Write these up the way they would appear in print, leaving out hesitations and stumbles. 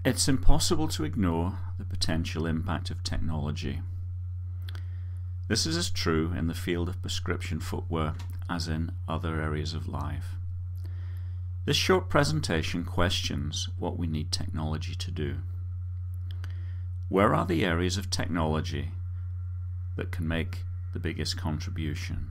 It's impossible to ignore the potential impact of technology. This is as true in the field of prescription footwear as in other areas of life. This short presentation questions what we need technology to do. Where are the areas of technology that can make the biggest contribution?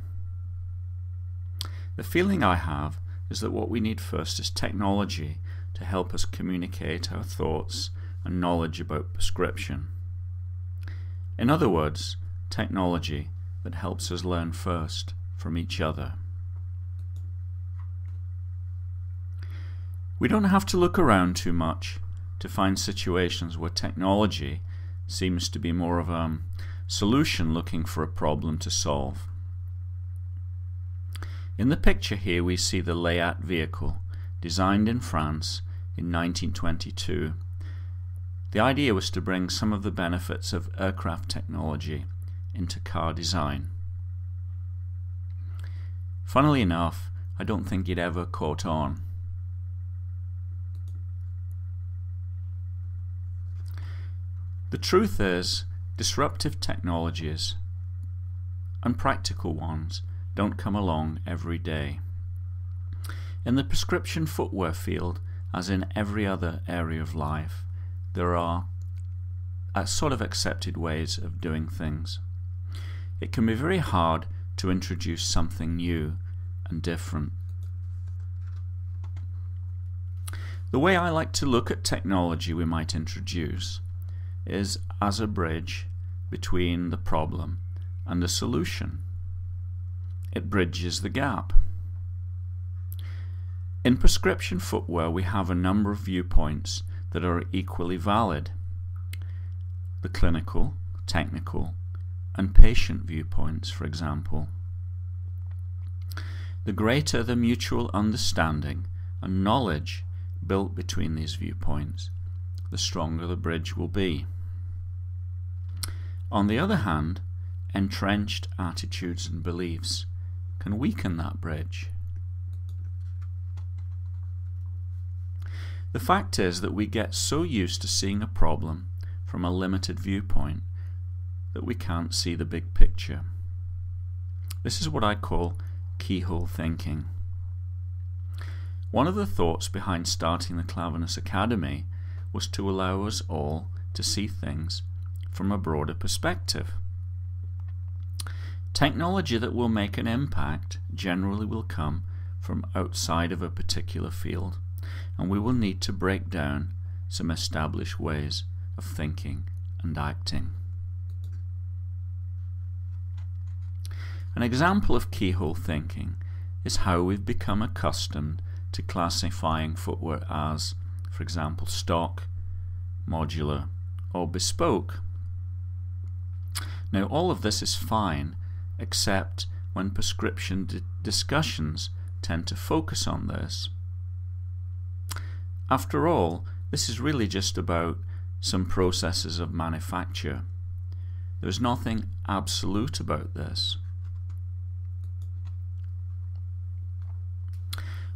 The feeling I have is that what we need first is technology to help us communicate our thoughts and knowledge about prescription. In other words, technology that helps us learn first from each other. We don't have to look around too much to find situations where technology seems to be more of a solution looking for a problem to solve. In the picture here we see the Layat vehicle, designed in France in 1922. The idea was to bring some of the benefits of aircraft technology into car design. Funnily enough, I don't think it ever caught on. The truth is, disruptive technologies and practical ones don't come along every day. In the prescription footwear field, as in every other area of life, there are sort of accepted ways of doing things. It can be very hard to introduce something new and different. The way I like to look at technology we might introduce is as a bridge between the problem and the solution. It bridges the gap. In prescription footwear we have a number of viewpoints that are equally valid. The clinical, technical, and patient viewpoints, for example. The greater the mutual understanding and knowledge built between these viewpoints, the stronger the bridge will be. On the other hand, entrenched attitudes and beliefs can weaken that bridge. The fact is that we get so used to seeing a problem from a limited viewpoint that we can't see the big picture. This is what I call keyhole thinking. One of the thoughts behind starting the Klaveness Academy was to allow us all to see things from a broader perspective. Technology that will make an impact generally will come from outside of a particular field, and we will need to break down some established ways of thinking and acting. An example of keyhole thinking is how we've become accustomed to classifying footwear as, for example, stock, modular, or bespoke. Now, all of this is fine, except when prescription discussions tend to focus on this. After all, this is really just about some processes of manufacture. There's nothing absolute about this.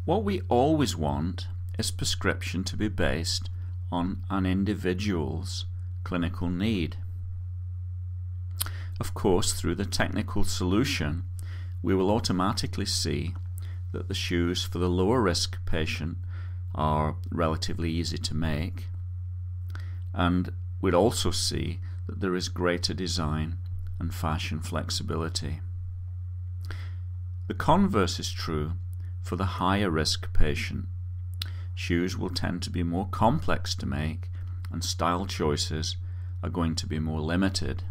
What we always want is prescription to be based on an individual's clinical need. Of course, through the technical solution, we will automatically see that the shoes for the lower risk patient are relatively easy to make, and we'd also see that there is greater design and fashion flexibility. The converse is true for the higher risk patient. Shoes will tend to be more complex to make, and style choices are going to be more limited.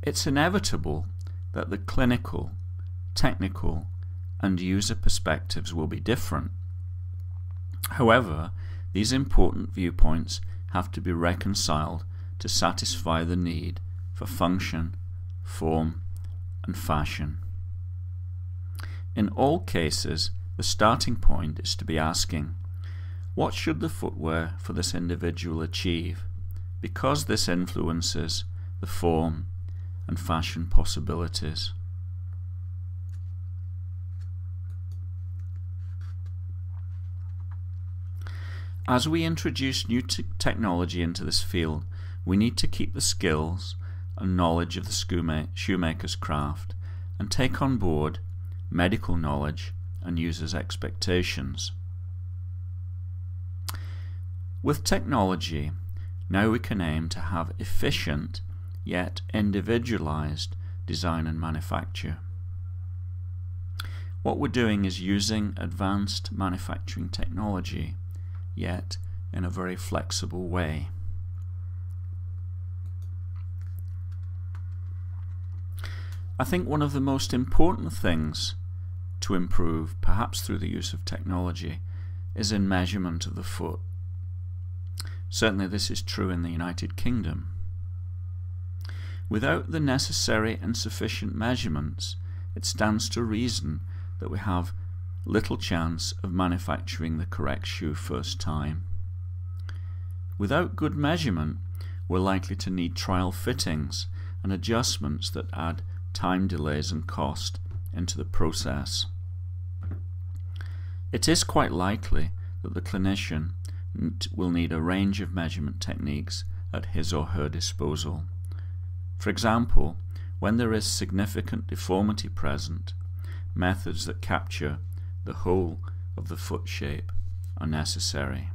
It's inevitable that the clinical, technical, and user perspectives will be different. However, these important viewpoints have to be reconciled to satisfy the need for function, form, and fashion. In all cases, the starting point is to be asking, what should the footwear for this individual achieve, because this influences the form and fashion possibilities. As we introduce new technology into this field, we need to keep the skills and knowledge of the shoemaker's craft and take on board medical knowledge and users' expectations. With technology, now we can aim to have efficient yet individualized design and manufacture. What we're doing is using advanced manufacturing technology, yet in a very flexible way. I think one of the most important things to improve, perhaps through the use of technology, is in measurement of the foot. Certainly this is true in the United Kingdom. Without the necessary and sufficient measurements, it stands to reason that we have little chance of manufacturing the correct shoe first time. Without good measurement, we're likely to need trial fittings and adjustments that add time delays and cost into the process. It is quite likely that the clinician will need a range of measurement techniques at his or her disposal. For example, when there is significant deformity present, methods that capture the whole of the foot shape are necessary.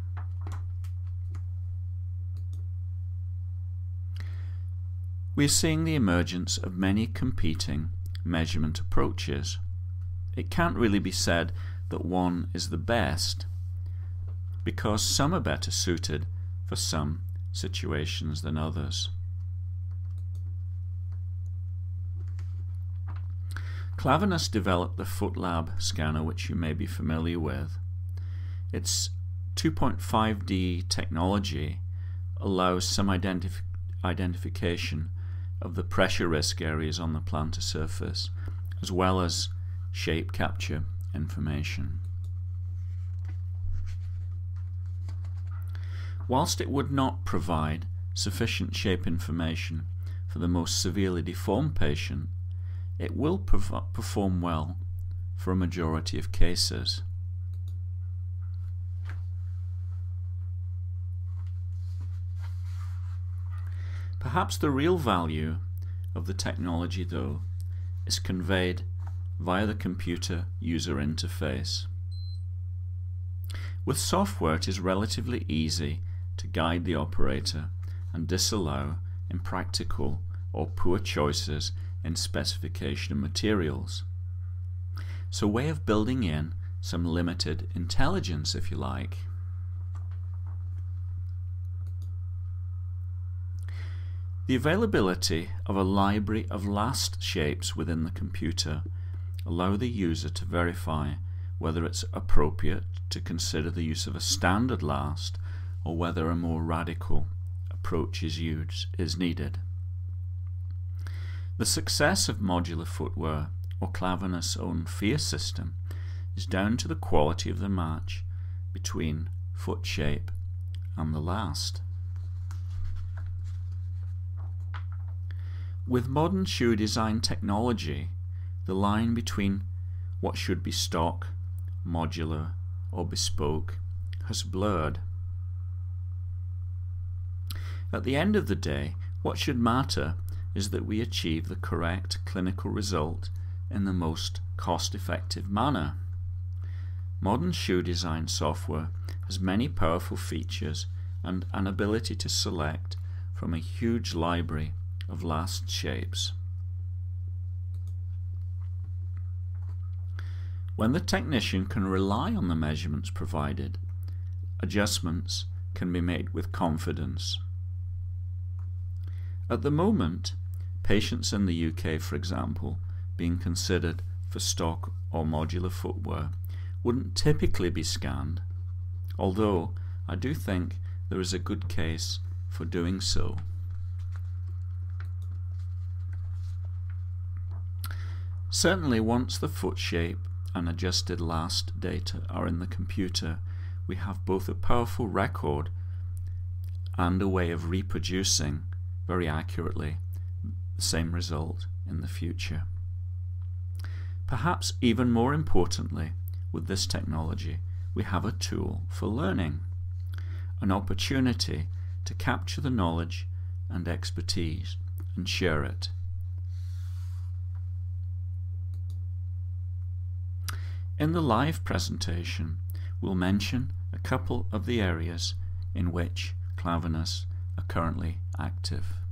We are seeing the emergence of many competing measurement approaches. It can't really be said that one is the best, because some are better suited for some situations than others. Klaveness developed the FootLab scanner, which you may be familiar with. Its 2.5D technology allows some identification of the pressure risk areas on the plantar surface, as well as shape capture information. Whilst it would not provide sufficient shape information for the most severely deformed patient, it will perform well for a majority of cases. Perhaps the real value of the technology, though, is conveyed via the computer user interface. With software, it is relatively easy to guide the operator and disallow impractical or poor choices in specification of materials. It's a way of building in some limited intelligence, if you like. The availability of a library of last shapes within the computer allow the user to verify whether it's appropriate to consider the use of a standard last or whether a more radical approach is needed. The success of modular footwear or Klaveness' own FEAR system is down to the quality of the match between foot shape and the last. With modern shoe design technology, the line between what should be stock, modular, or bespoke has blurred. At the end of the day, what should matter is that we achieve the correct clinical result in the most cost-effective manner. Modern shoe design software has many powerful features and an ability to select from a huge library of last shapes. When the technician can rely on the measurements provided, adjustments can be made with confidence. At the moment, patients in the UK, for example, being considered for stock or modular footwear wouldn't typically be scanned, although I do think there is a good case for doing so. Certainly, once the foot shape and adjusted last data are in the computer, we have both a powerful record and a way of reproducing very accurately the same result in the future. Perhaps even more importantly, with this technology, we have a tool for learning. an opportunity to capture the knowledge and expertise and share it. In the live presentation, we'll mention a couple of the areas in which Klaveness are currently active.